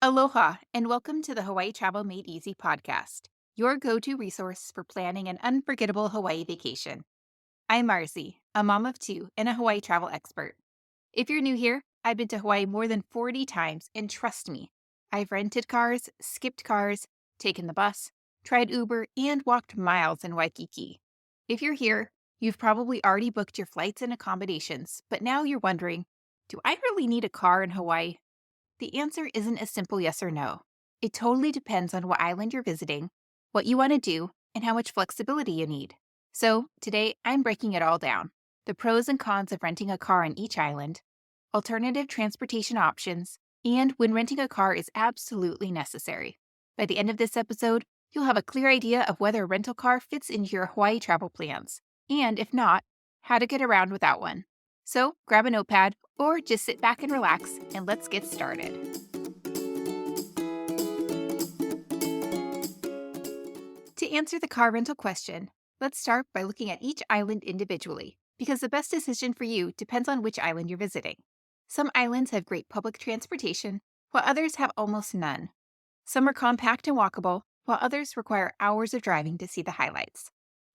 Aloha, and welcome to the Hawaii Travel Made Easy podcast, your go-to resource for planning an unforgettable Hawaii vacation. I'm Marcie, a mom of two and a Hawaii travel expert. If you're new here, I've been to Hawaii more than 40 times, and trust me, I've rented cars, skipped cars, taken the bus, tried Uber, and walked miles in Waikiki. If you're here, you've probably already booked your flights and accommodations, but now you're wondering, do I really need a car in Hawaii? The answer isn't a simple yes or no. It totally depends on what island you're visiting, what you want to do, and how much flexibility you need. So, today I'm breaking it all down: the pros and cons of renting a car on each island, alternative transportation options, and when renting a car is absolutely necessary. By the end of this episode, you'll have a clear idea of whether a rental car fits into your Hawaii travel plans, and if not, how to get around without one. So, grab a notepad or just sit back and relax, and let's get started. To answer the car rental question, let's start by looking at each island individually, because the best decision for you depends on which island you're visiting. Some islands have great public transportation, while others have almost none. Some are compact and walkable, while others require hours of driving to see the highlights.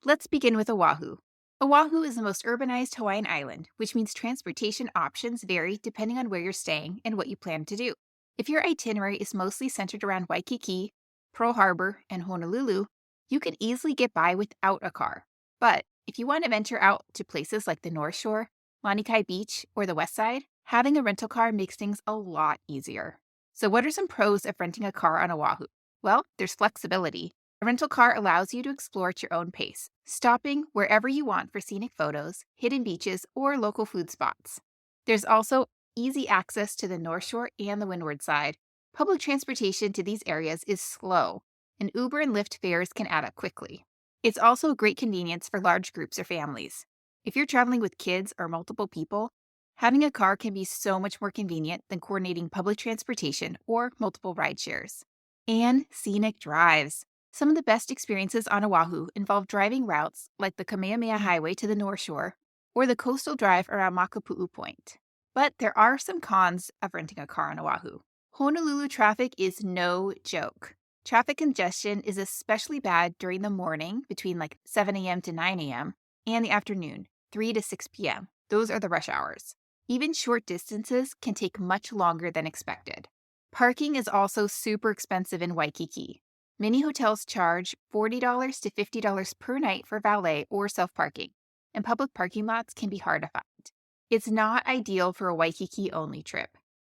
Let's begin with Oahu. Oahu is the most urbanized Hawaiian island, which means transportation options vary depending on where you're staying and what you plan to do. If your itinerary is mostly centered around Waikiki, Pearl Harbor, and Honolulu, you can easily get by without a car. But if you want to venture out to places like the North Shore, Lanikai Beach, or the West Side, having a rental car makes things a lot easier. So what are some pros of renting a car on Oahu? Well, there's flexibility. A rental car allows you to explore at your own pace, stopping wherever you want for scenic photos, hidden beaches, or local food spots. There's also easy access to the North Shore and the Windward Side. Public transportation to these areas is slow, and Uber and Lyft fares can add up quickly. It's also a great convenience for large groups or families. If you're traveling with kids or multiple people, having a car can be so much more convenient than coordinating public transportation or multiple ride shares. And scenic drives. Some of the best experiences on Oahu involve driving routes like the Kamehameha Highway to the North Shore or the coastal drive around Makapu'u Point. But there are some cons of renting a car on Oahu. Honolulu traffic is no joke. Traffic congestion is especially bad during the morning between 7 a.m. to 9 a.m. and the afternoon, 3 to 6 p.m. Those are the rush hours. Even short distances can take much longer than expected. Parking is also super expensive in Waikiki. Many hotels charge $40 to $50 per night for valet or self-parking, and public parking lots can be hard to find. It's not ideal for a Waikiki-only trip.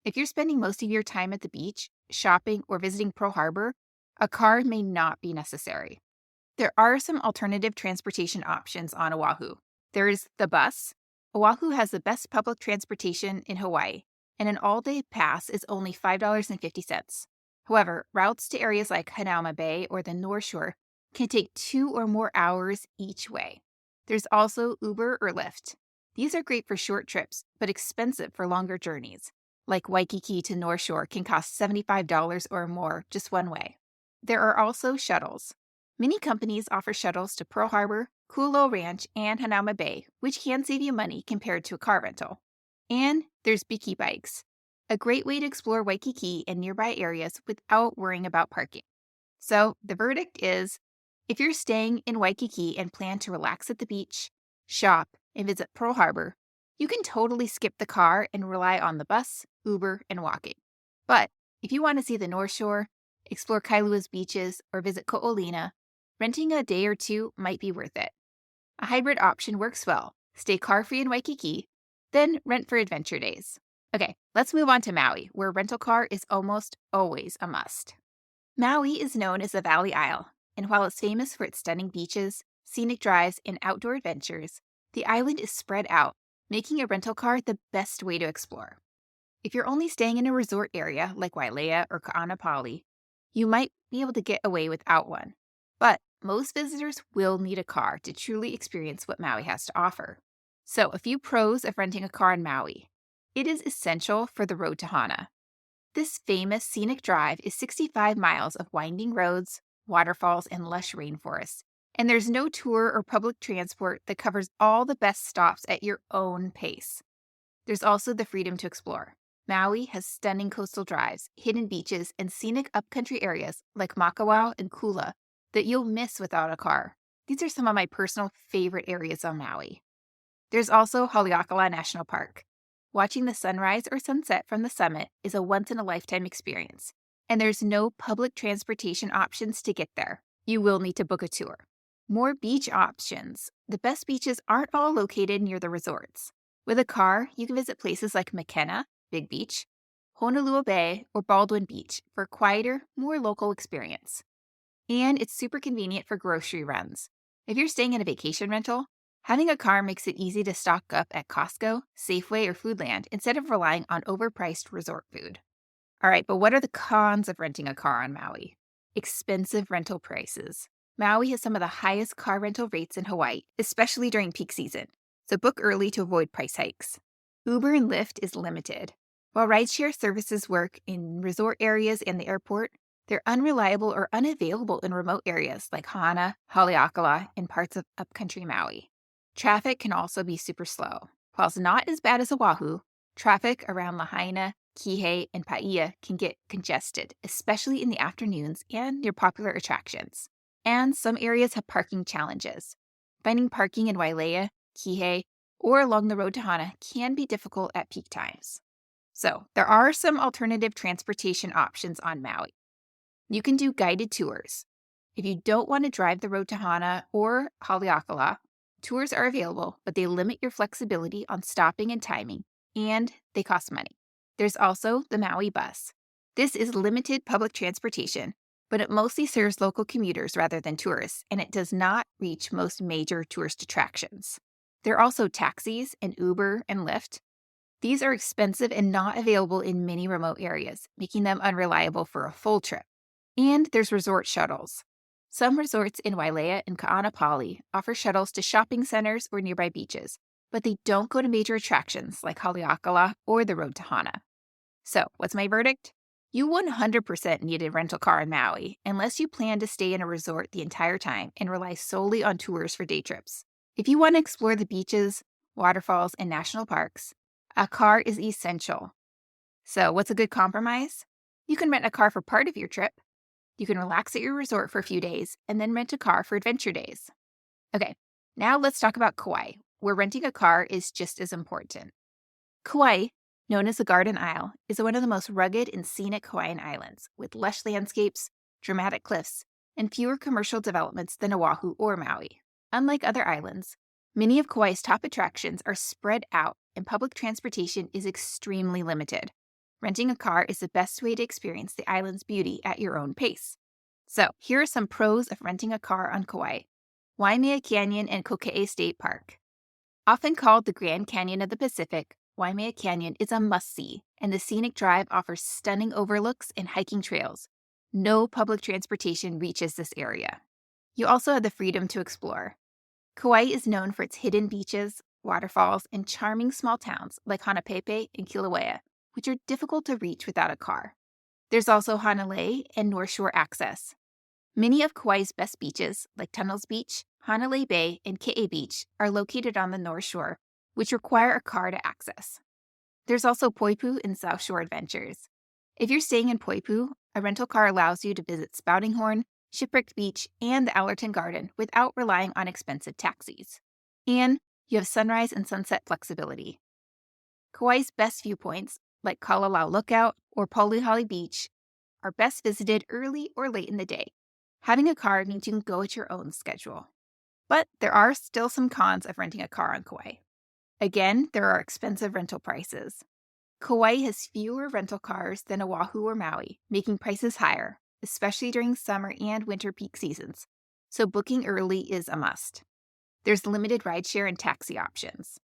If you're spending most of your time at the beach, shopping, or visiting Pearl Harbor, a car may not be necessary. There are some alternative transportation options on Oahu. There's the bus. Oahu has the best public transportation in Hawaii, and an all-day pass is only $5.50. However, routes to areas like Hanauma Bay or the North Shore can take 2 or more hours each way. There's also Uber or Lyft. These are great for short trips, but expensive for longer journeys. Like Waikiki to North Shore can cost $75 or more just one way. There are also shuttles. Many companies offer shuttles to Pearl Harbor, Kulo Ranch, and Hanauma Bay, which can save you money compared to a car rental. And there's Biki Bikes, a great way to explore Waikiki and nearby areas without worrying about parking. So the verdict is, if you're staying in Waikiki and plan to relax at the beach, shop, and visit Pearl Harbor, you can totally skip the car and rely on the bus, Uber, and walking. But if you want to see the North Shore, explore Kailua's beaches, or visit Ko'olina, renting a day or two might be worth it. A hybrid option works well. Stay car-free in Waikiki, then rent for adventure days. Okay, let's move on to Maui, where a rental car is almost always a must. Maui is known as the Valley Isle, and while it's famous for its stunning beaches, scenic drives, and outdoor adventures, the island is spread out, making a rental car the best way to explore. If you're only staying in a resort area like Wailea or Ka'anapali, you might be able to get away without one. But most visitors will need a car to truly experience what Maui has to offer. So, a few pros of renting a car in Maui. It is essential for the road to Hana. This famous scenic drive is 65 miles of winding roads, waterfalls, and lush rainforests, and there's no tour or public transport that covers all the best stops at your own pace. There's also the freedom to explore. Maui has stunning coastal drives, hidden beaches, and scenic upcountry areas like Makawao and Kula that you'll miss without a car. These are some of my personal favorite areas on Maui. There's also Haleakala National Park. Watching the sunrise or sunset from the summit is a once-in-a-lifetime experience, and there's no public transportation options to get there. You will need to book a tour. More beach options. The best beaches aren't all located near the resorts. With a car, you can visit places like Makena, Big Beach, Honolulu Bay, or Baldwin Beach for a quieter, more local experience. And it's super convenient for grocery runs. If you're staying in a vacation rental, having a car makes it easy to stock up at Costco, Safeway, or Foodland instead of relying on overpriced resort food. All right, but what are the cons of renting a car on Maui? Expensive rental prices. Maui has some of the highest car rental rates in Hawaii, especially during peak season, so book early to avoid price hikes. Uber and Lyft is limited. While rideshare services work in resort areas and the airport, they're unreliable or unavailable in remote areas like Hana, Haleakala, and parts of upcountry Maui. Traffic can also be super slow. While it's not as bad as Oahu, traffic around Lahaina, Kihei, and Paia can get congested, especially in the afternoons and near popular attractions. And some areas have parking challenges. Finding parking in Wailea, Kihei, or along the road to Hana can be difficult at peak times. So, there are some alternative transportation options on Maui. You can do guided tours. If you don't want to drive the road to Hana or Haleakala, tours are available, but they limit your flexibility on stopping and timing, and they cost money. There's also the Maui bus. This is limited public transportation, but it mostly serves local commuters rather than tourists, and it does not reach most major tourist attractions. There are also taxis and Uber and Lyft. These are expensive and not available in many remote areas, making them unreliable for a full trip. And there's resort shuttles. Some resorts in Wailea and Ka'anapali offer shuttles to shopping centers or nearby beaches, but they don't go to major attractions like Haleakala or the road to Hana. So, what's my verdict? You 100% need a rental car in Maui unless you plan to stay in a resort the entire time and rely solely on tours for day trips. If you want to explore the beaches, waterfalls, and national parks, a car is essential. So, what's a good compromise? You can rent a car for part of your trip. You can relax at your resort for a few days and then rent a car for adventure days. Okay, now let's talk about Kauai, where renting a car is just as important. Kauai, known as the Garden Isle, is one of the most rugged and scenic Hawaiian Islands, with lush landscapes, dramatic cliffs, and fewer commercial developments than Oahu or Maui. Unlike other islands, many of Kauai's top attractions are spread out, and public transportation is extremely limited. Renting a car is the best way to experience the island's beauty at your own pace. So, here are some pros of renting a car on Kauai. Waimea Canyon and Kokee State Park. Often called the Grand Canyon of the Pacific, Waimea Canyon is a must-see, and the scenic drive offers stunning overlooks and hiking trails. No public transportation reaches this area. You also have the freedom to explore. Kauai is known for its hidden beaches, waterfalls, and charming small towns like Hanapepe and Kilauea, which are difficult to reach without a car. There's also Hanalei and North Shore access. Many of Kauai's best beaches, like Tunnels Beach, Hanalei Bay, and Ke'e Beach, are located on the North Shore, which require a car to access. There's also Poipu and South Shore adventures. If you're staying in Poipu, a rental car allows you to visit Spouting Horn, Shipwrecked Beach, and the Allerton Garden without relying on expensive taxis. And you have sunrise and sunset flexibility. Kauai's best viewpoints, like Kalalau Lookout or Polihali Beach, are best visited early or late in the day. Having a car means you can go at your own schedule. But there are still some cons of renting a car on Kauai. Again, there are expensive rental prices. Kauai has fewer rental cars than Oahu or Maui, making prices higher, especially during summer and winter peak seasons, so booking early is a must. There's limited rideshare and taxi options.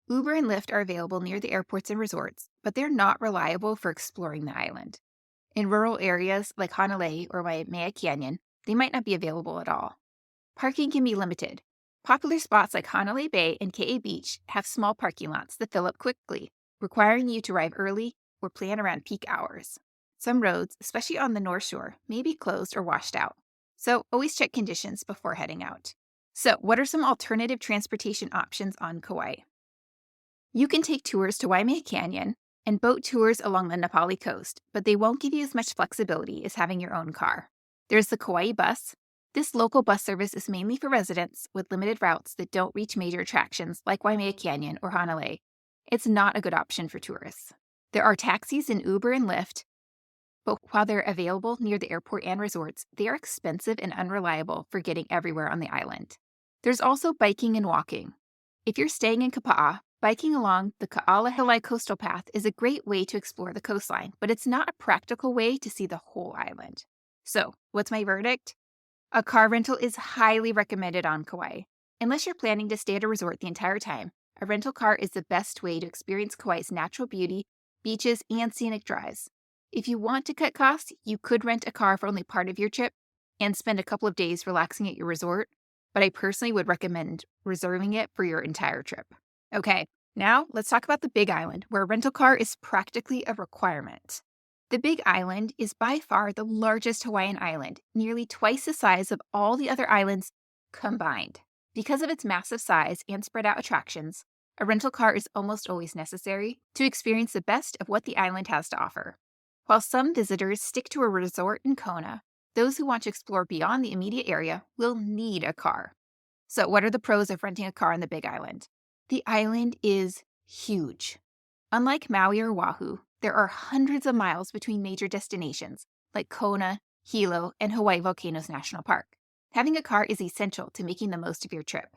Uber and Lyft are available near the airports and resorts, but they're not reliable for exploring the island. In rural areas like Hanalei or Waimea Canyon, they might not be available at all. Parking can be limited. Popular spots like Hanalei Bay and Ke'e Beach have small parking lots that fill up quickly, requiring you to arrive early or plan around peak hours. Some roads, especially on the North Shore, may be closed or washed out, so always check conditions before heading out. So, what are some alternative transportation options on Kauai? You can take tours to Waimea Canyon and boat tours along the Nepali coast, but they won't give you as much flexibility as having your own car. There's the Kauai bus. This local bus service is mainly for residents with limited routes that don't reach major attractions like Waimea Canyon or Hanalei. It's not a good option for tourists. There are taxis in Uber and Lyft, but while they're available near the airport and resorts, they are expensive and unreliable for getting everywhere on the island. There's also biking and walking. If you're staying in Kapa'a, biking along the Ka'alahilai coastal path is a great way to explore the coastline, but it's not a practical way to see the whole island. So, what's my verdict? A car rental is highly recommended on Kauai. Unless you're planning to stay at a resort the entire time, a rental car is the best way to experience Kauai's natural beauty, beaches, and scenic drives. If you want to cut costs, you could rent a car for only part of your trip and spend a couple of days relaxing at your resort, but I personally would recommend reserving it for your entire trip. Okay, now let's talk about the Big Island, where a rental car is practically a requirement. The Big Island is by far the largest Hawaiian island, nearly twice the size of all the other islands combined. Because of its massive size and spread out attractions, a rental car is almost always necessary to experience the best of what the island has to offer. While some visitors stick to a resort in Kona, those who want to explore beyond the immediate area will need a car. So, what are the pros of renting a car on the Big Island? The island is huge. Unlike Maui or Oahu, there are hundreds of miles between major destinations like Kona, Hilo, and Hawaii Volcanoes National Park. Having a car is essential to making the most of your trip.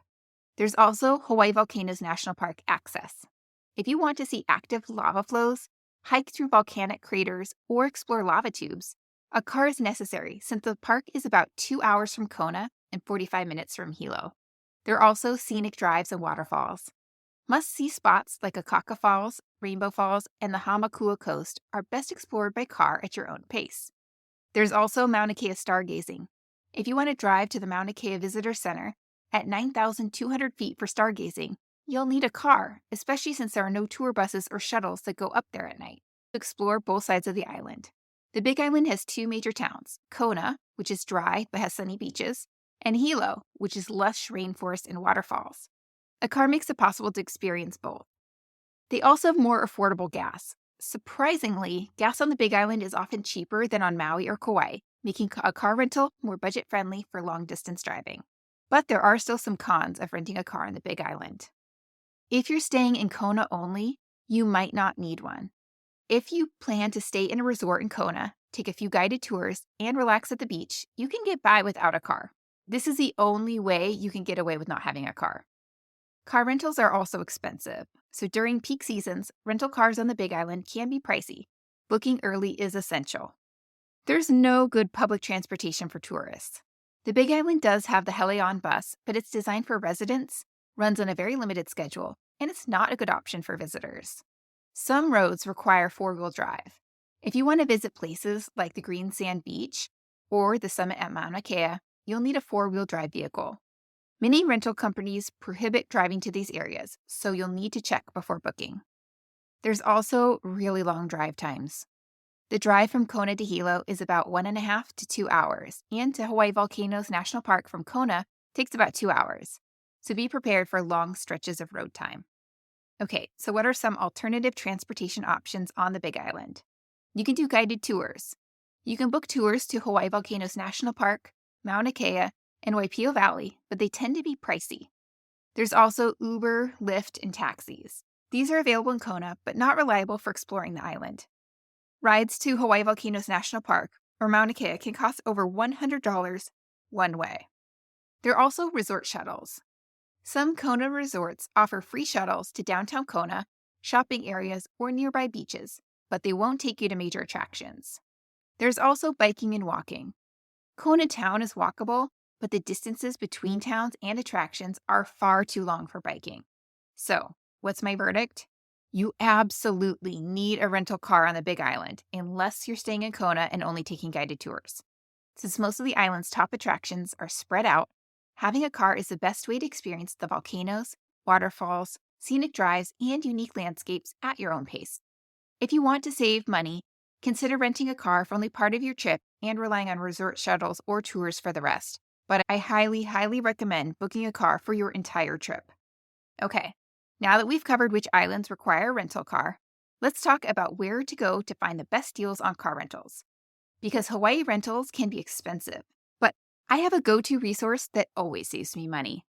There's also Hawaii Volcanoes National Park access. If you want to see active lava flows, hike through volcanic craters, or explore lava tubes, a car is necessary since the park is about 2 hours from Kona and 45 minutes from Hilo. There are also scenic drives and waterfalls. Must-see spots like Akaka Falls, Rainbow Falls, and the Hamakua Coast are best explored by car at your own pace. There's also Mauna Kea stargazing. If you want to drive to the Mauna Kea Visitor Center at 9,200 feet for stargazing, you'll need a car, especially since there are no tour buses or shuttles that go up there at night. To explore both sides of the island. The Big Island has two major towns, Kona, which is dry but has sunny beaches, and Hilo, which is lush rainforest and waterfalls. A car makes it possible to experience both. They also have more affordable gas. Surprisingly, gas on the Big Island is often cheaper than on Maui or Kauai, making a car rental more budget-friendly for long-distance driving. But there are still some cons of renting a car on the Big Island. If you're staying in Kona only, you might not need one. If you plan to stay in a resort in Kona, take a few guided tours, and relax at the beach, you can get by without a car. This is the only way you can get away with not having a car. Car rentals are also expensive, so during peak seasons, rental cars on the Big Island can be pricey. Booking early is essential. There's no good public transportation for tourists. The Big Island does have the Helion bus, but it's designed for residents, runs on a very limited schedule, and it's not a good option for visitors. Some roads require four-wheel drive. If you want to visit places like the Green Sand Beach or the summit at Mauna Kea, you'll need a four-wheel drive vehicle. Many rental companies prohibit driving to these areas, so you'll need to check before booking. There's also really long drive times. The drive from Kona to Hilo is about 1.5 to 2 hours, and to Hawaii Volcanoes National Park from Kona takes about 2 hours. So be prepared for long stretches of road time. Okay, so what are some alternative transportation options on the Big Island? You can do guided tours. You can book tours to Hawaii Volcanoes National Park, Mauna Kea, and Waipio Valley, but they tend to be pricey. There's also Uber, Lyft, and taxis. These are available in Kona, but not reliable for exploring the island. Rides to Hawaii Volcanoes National Park or Mauna Kea can cost over $100 one way. There are also resort shuttles. Some Kona resorts offer free shuttles to downtown Kona, shopping areas, or nearby beaches, but they won't take you to major attractions. There's also biking and walking. Kona town is walkable, but the distances between towns and attractions are far too long for biking. So, what's my verdict? You absolutely need a rental car on the Big Island, unless you're staying in Kona and only taking guided tours. Since most of the island's top attractions are spread out, having a car is the best way to experience the volcanoes, waterfalls, scenic drives, and unique landscapes at your own pace. If you want to save money, consider renting a car for only part of your trip and relying on resort shuttles or tours for the rest. But I highly, highly recommend booking a car for your entire trip. Okay, now that we've covered which islands require a rental car, Let's talk about where to go to find the best deals on car rentals. Because Hawaii rentals can be expensive, but I have a go-to resource that always saves me money.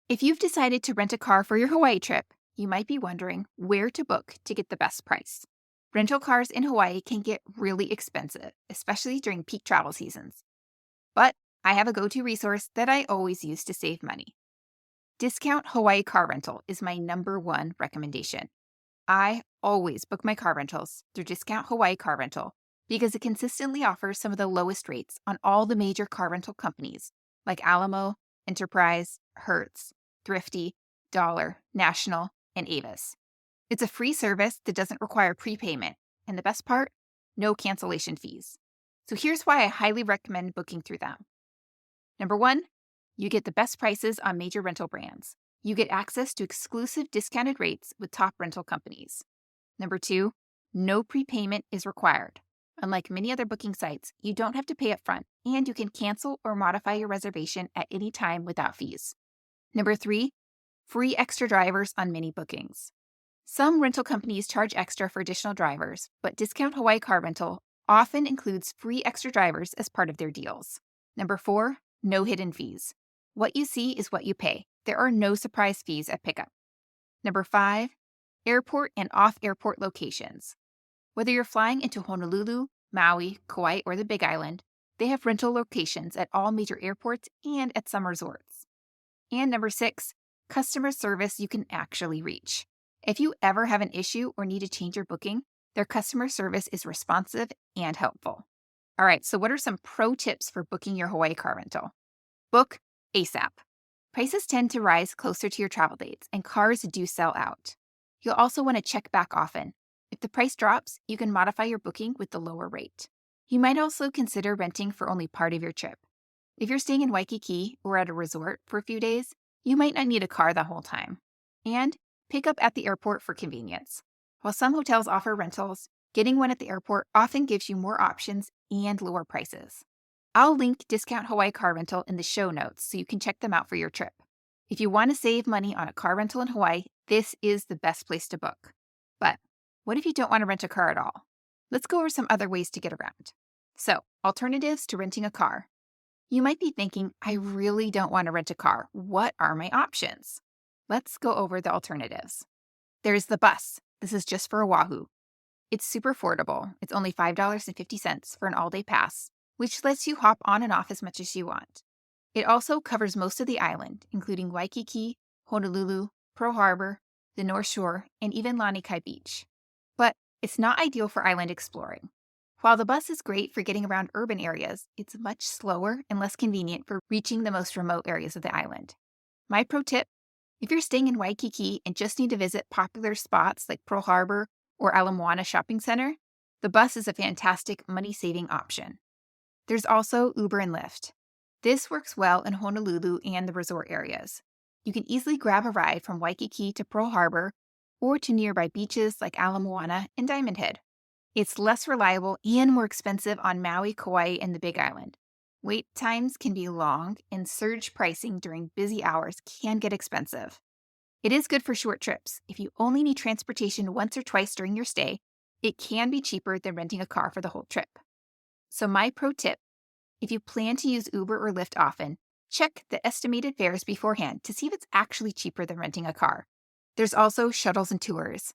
If you've decided to rent a car for your Hawaii trip, you might be wondering where to book to get the best price. Rental cars in Hawaii can get really expensive, especially during peak travel seasons. But I have a go-to resource that I always use to save money. Discount Hawaii Car Rental is my #1 recommendation. I always book my car rentals through Discount Hawaii Car Rental because it consistently offers some of the lowest rates on all the major car rental companies like Alamo, Enterprise, Hertz, Thrifty, Dollar, National, and Avis. It's a free service that doesn't require prepayment, and the best part, no cancellation fees. So here's why I highly recommend booking through them. #1, you get the best prices on major rental brands. You get access to exclusive discounted rates with top rental companies. #2, no prepayment is required. Unlike many other booking sites, you don't have to pay upfront, and you can cancel or modify your reservation at any time without fees. #3, free extra drivers on many bookings. Some rental companies charge extra for additional drivers, but Discount Hawaii Car Rental often includes free extra drivers as part of their deals. #4, no hidden fees. What you see is what you pay. There are no surprise fees at pickup. #5, airport and off-airport locations. Whether you're flying into Honolulu, Maui, Kauai, or the Big Island, they have rental locations at all major airports and at some resorts. And #6, customer service you can actually reach. If you ever have an issue or need to change your booking, their customer service is responsive and helpful. All right, so what are some pro tips for booking your Hawaii car rental? Book ASAP. Prices tend to rise closer to your travel dates, and cars do sell out. You'll also want to check back often. If the price drops, you can modify your booking with the lower rate. You might also consider renting for only part of your trip. If you're staying in Waikiki or at a resort for a few days, you might not need a car the whole time. And pick up at the airport for convenience. While some hotels offer rentals, getting one at the airport often gives you more options and lower prices. I'll link Discount Hawaii Car Rental in the show notes so you can check them out for your trip. If you want to save money on a car rental in Hawaii, this is the best place to book. But what if you don't want to rent a car at all? Let's go over some other ways to get around. So, alternatives to renting a car. You might be thinking, I really don't want to rent a car. What are my options? Let's go over the alternatives. There's the bus. This is just for Oahu. It's super affordable. It's only $5.50 for an all-day pass, which lets you hop on and off as much as you want. It also covers most of the island, including Waikiki, Honolulu, Pearl Harbor, the North Shore, and even Lanikai Beach. But it's not ideal for island exploring. While the bus is great for getting around urban areas, it's much slower and less convenient for reaching the most remote areas of the island. My pro tip: if you're staying in Waikiki and just need to visit popular spots like Pearl Harbor or Ala Moana Shopping Center, the bus is a fantastic money-saving option. There's also Uber and Lyft. This works well in Honolulu and the resort areas. You can easily grab a ride from Waikiki to Pearl Harbor or to nearby beaches like Ala Moana and Diamond Head. It's less reliable and more expensive on Maui, Kauai, and the Big Island. Wait times can be long, and surge pricing during busy hours can get expensive. It is good for short trips. If you only need transportation once or twice during your stay, it can be cheaper than renting a car for the whole trip. So my pro tip: if you plan to use Uber or Lyft often, check the estimated fares beforehand to see if it's actually cheaper than renting a car. There's also shuttles and tours.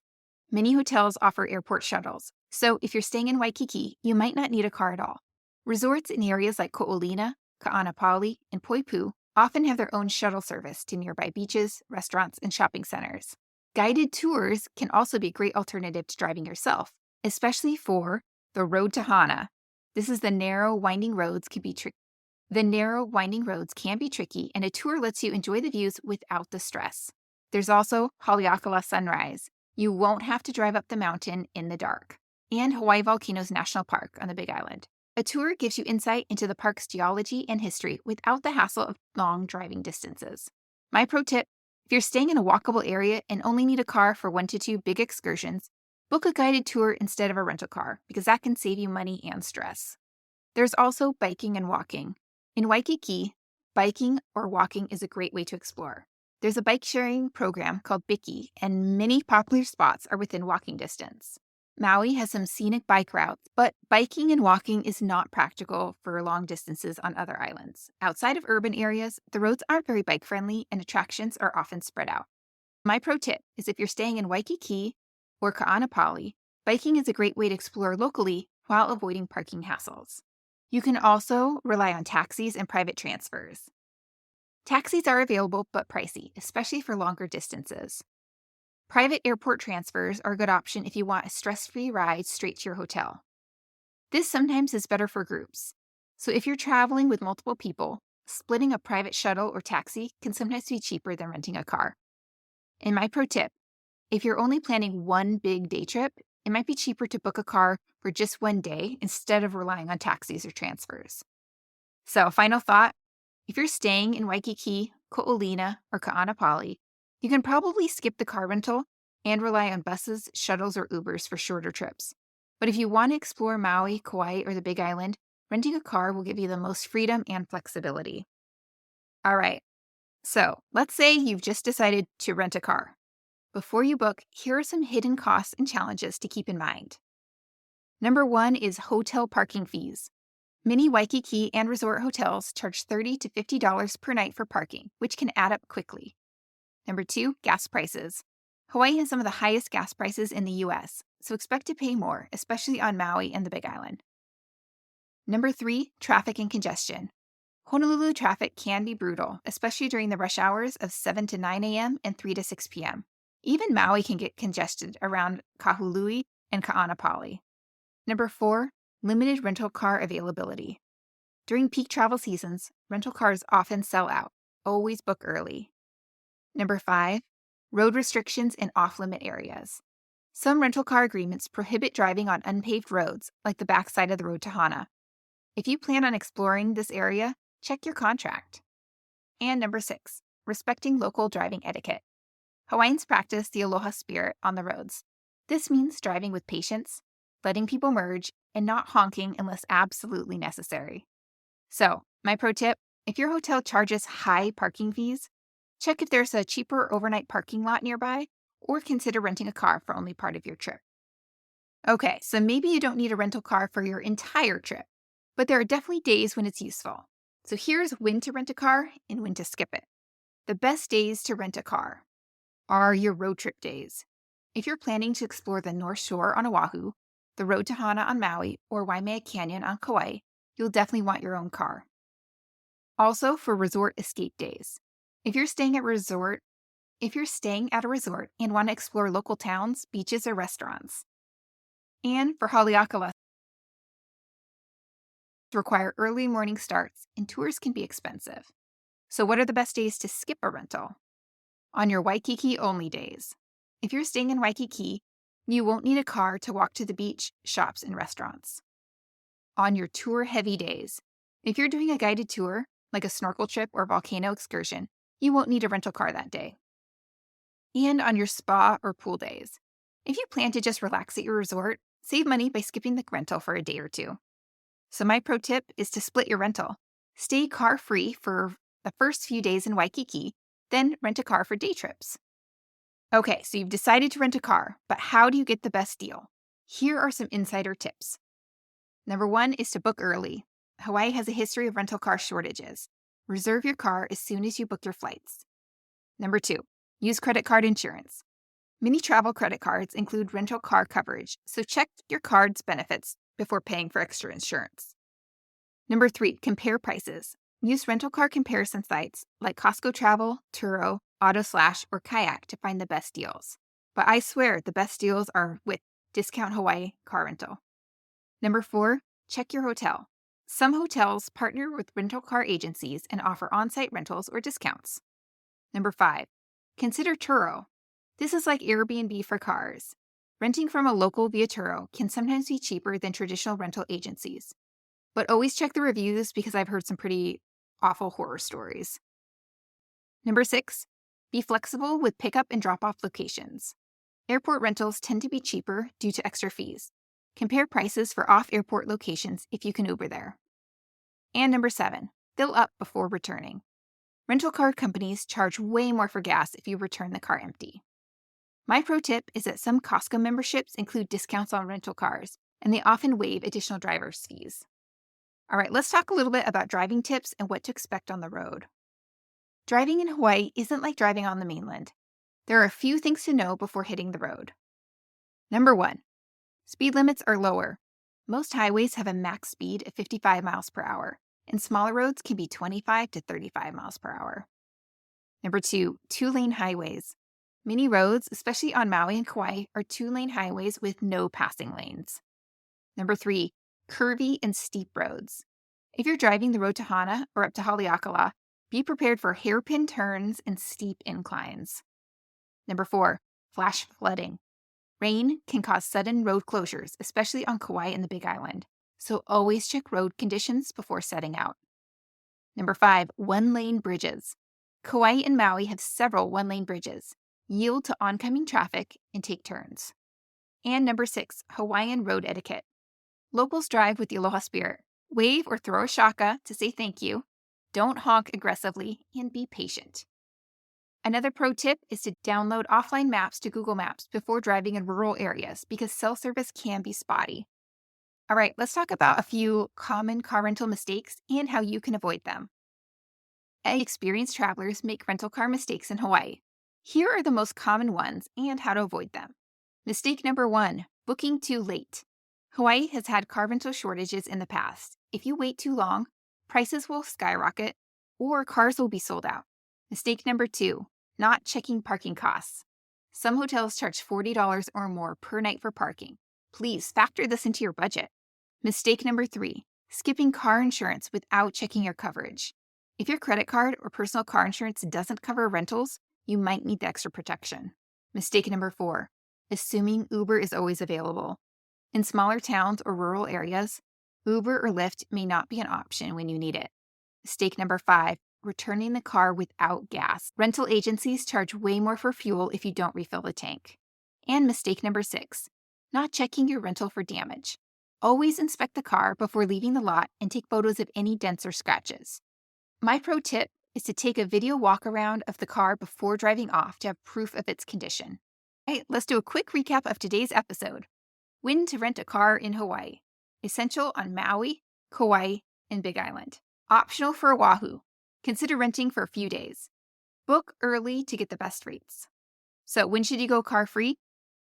Many hotels offer airport shuttles, so if you're staying in Waikiki, you might not need a car at all. Resorts in areas like Ko'olina, Ka'anapali, and Poipu often have their own shuttle service to nearby beaches, restaurants, and shopping centers. Guided tours can also be a great alternative to driving yourself, especially for the Road to Hana. This is the narrow, winding roads can be tricky. And a tour lets you enjoy the views without the stress. There's also Haleakala Sunrise. You won't have to drive up the mountain in the dark. And Hawaii Volcanoes National Park on the Big Island. A tour gives you insight into the park's geology and history without the hassle of long driving distances. My pro tip: if you're staying in a walkable area and only need a car for 1 to 2 big excursions, book a guided tour instead of a rental car because that can save you money and stress. There's also biking and walking. In Waikiki, biking or walking is a great way to explore. There's a bike sharing program called Biki, and many popular spots are within walking distance. Maui has some scenic bike routes, but biking and walking is not practical for long distances on other islands. Outside of urban areas, the roads aren't very bike friendly and attractions are often spread out. My pro tip is if you're staying in Waikiki or Ka'anapali, biking is a great way to explore locally while avoiding parking hassles. You can also rely on taxis and private transfers. Taxis are available but pricey, especially for longer distances. Private airport transfers are a good option if you want a stress-free ride straight to your hotel. This sometimes is better for groups. So if you're traveling with multiple people, splitting a private shuttle or taxi can sometimes be cheaper than renting a car. And my pro tip, if you're only planning one big day trip, it might be cheaper to book a car for just one day instead of relying on taxis or transfers. So, final thought, if you're staying in Waikiki, Ko'olina, or Ka'anapali, you can probably skip the car rental and rely on buses, shuttles, or Ubers for shorter trips. But if you want to explore Maui, Kauai, or the Big Island, renting a car will give you the most freedom and flexibility. All right, so let's say you've just decided to rent a car. Before you book, here are some hidden costs and challenges to keep in mind. Number 1 is hotel parking fees. Many Waikiki and resort hotels charge $30 to $50 per night for parking, which can add up quickly. Number 2, gas prices. Hawaii has some of the highest gas prices in the US, so expect to pay more, especially on Maui and the Big Island. Number 3, traffic and congestion. Honolulu traffic can be brutal, especially during the rush hours of 7 to 9 a.m. and 3 to 6 p.m. Even Maui can get congested around Kahului and Ka'anapali. Number 4, limited rental car availability. During peak travel seasons, rental cars often sell out. Always book early. Number 5, road restrictions in off-limit areas. Some rental car agreements prohibit driving on unpaved roads, like the backside of the road to Hana. If you plan on exploring this area, check your contract. And number 6, respecting local driving etiquette. Hawaiians practice the aloha spirit on the roads. This means driving with patience, letting people merge, and not honking unless absolutely necessary. So, my pro tip, if your hotel charges high parking fees, check if there's a cheaper overnight parking lot nearby, or consider renting a car for only part of your trip. Okay, so maybe you don't need a rental car for your entire trip, but there are definitely days when it's useful. So here's when to rent a car and when to skip it. The best days to rent a car are your road trip days. If you're planning to explore the North Shore on Oahu, the road to Hana on Maui, or Waimea Canyon on Kauai, you'll definitely want your own car. Also for resort escape days. If you're staying at a resort and want to explore local towns, beaches, or restaurants. And for haleakala, require early morning starts and tours can be expensive. So what are the best days to skip a rental? On your Waikiki only days. If you're staying in Waikiki, you won't need a car to walk to the beach, shops, and restaurants. On your tour heavy days. If you're doing a guided tour, like a snorkel trip or volcano excursion, you won't need a rental car that day. And on your spa or pool days. If you plan to just relax at your resort, save money by skipping the rental for a day or two. So my pro tip is to split your rental. Stay car-free for the first few days in Waikiki, then rent a car for day trips. Okay, so you've decided to rent a car, but how do you get the best deal? Here are some insider tips. Number 1 is to book early. Hawaii has a history of rental car shortages. Reserve your car as soon as you book your flights. Number 2, use credit card insurance. Many travel credit cards include rental car coverage, so check your card's benefits before paying for extra insurance. Number 3, compare prices. Use rental car comparison sites like Costco Travel, Turo, AutoSlash, or Kayak to find the best deals. But I swear the best deals are with Discount Hawaii Car Rental. Number 4, check your hotel. Some hotels partner with rental car agencies and offer on-site rentals or discounts. Number 5, consider Turo. This is like Airbnb for cars. Renting from a local via Turo can sometimes be cheaper than traditional rental agencies. But always check the reviews because I've heard some pretty awful horror stories. Number 6, be flexible with pickup and drop-off locations. Airport rentals tend to be cheaper due to extra fees. Compare prices for off-airport locations if you can Uber there. And number 7, fill up before returning. Rental car companies charge way more for gas if you return the car empty. My pro tip is that some Costco memberships include discounts on rental cars, and they often waive additional driver's fees. All right, let's talk a little bit about driving tips and what to expect on the road. Driving in Hawaii isn't like driving on the mainland. There are a few things to know before hitting the road. Number 1, speed limits are lower. Most highways have a max speed of 55 miles per hour, and smaller roads can be 25 to 35 miles per hour. Number 2, two-lane highways. Many roads, especially on Maui and Kauai, are two-lane highways with no passing lanes. Number 3, curvy and steep roads. If you're driving the road to Hana or up to Haleakala, be prepared for hairpin turns and steep inclines. Number 4, flash flooding. Rain can cause sudden road closures, especially on Kauai and the Big Island, so always check road conditions before setting out. Number 5, one-lane bridges. Kauai and Maui have several one-lane bridges. Yield to oncoming traffic and take turns. And number 6, Hawaiian road etiquette. Locals drive with the aloha spirit. Wave or throw a shaka to say thank you. Don't honk aggressively, and be patient. Another pro tip is to download offline maps to Google Maps before driving in rural areas because cell service can be spotty. All right, let's talk about a few common car rental mistakes and how you can avoid them. Experienced travelers make rental car mistakes in Hawaii. Here are the most common ones and how to avoid them. Mistake number 1, booking too late. Hawaii has had car rental shortages in the past. If you wait too long, prices will skyrocket or cars will be sold out. Mistake number 2, not checking parking costs. Some hotels charge $40 or more per night for parking. Please factor this into your budget. Mistake number 3, skipping car insurance without checking your coverage. If your credit card or personal car insurance doesn't cover rentals, you might need the extra protection. Mistake number 4, assuming Uber is always available. In smaller towns or rural areas, Uber or Lyft may not be an option when you need it. Mistake number 5, returning the car without gas. Rental agencies charge way more for fuel if you don't refill the tank. And mistake number 6, not checking your rental for damage. Always inspect the car before leaving the lot and take photos of any dents or scratches. My pro tip is to take a video walk around of the car before driving off to have proof of its condition. All right, let's do a quick recap of today's episode. When to rent a car in Hawaii. Essential on Maui, Kauai, and Big Island. Optional for Oahu. Consider renting for a few days. Book early to get the best rates. So when should you go car-free?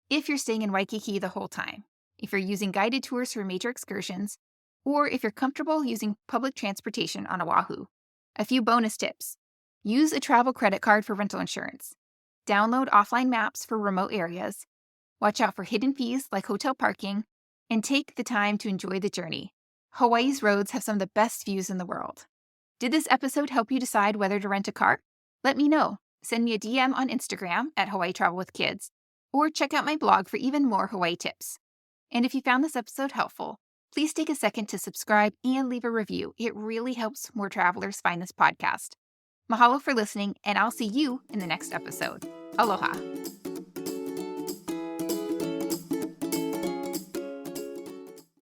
If you're staying in Waikiki the whole time, if you're using guided tours for major excursions, or if you're comfortable using public transportation on Oahu. A few bonus tips. Use a travel credit card for rental insurance. Download offline maps for remote areas. Watch out for hidden fees like hotel parking, and take the time to enjoy the journey. Hawaii's roads have some of the best views in the world. Did this episode help you decide whether to rent a car? Let me know. Send me a DM on Instagram at Hawaii Travel with Kids, or check out my blog for even more Hawaii tips. And if you found this episode helpful, please take a second to subscribe and leave a review. It really helps more travelers find this podcast. Mahalo for listening, and I'll see you in the next episode. Aloha.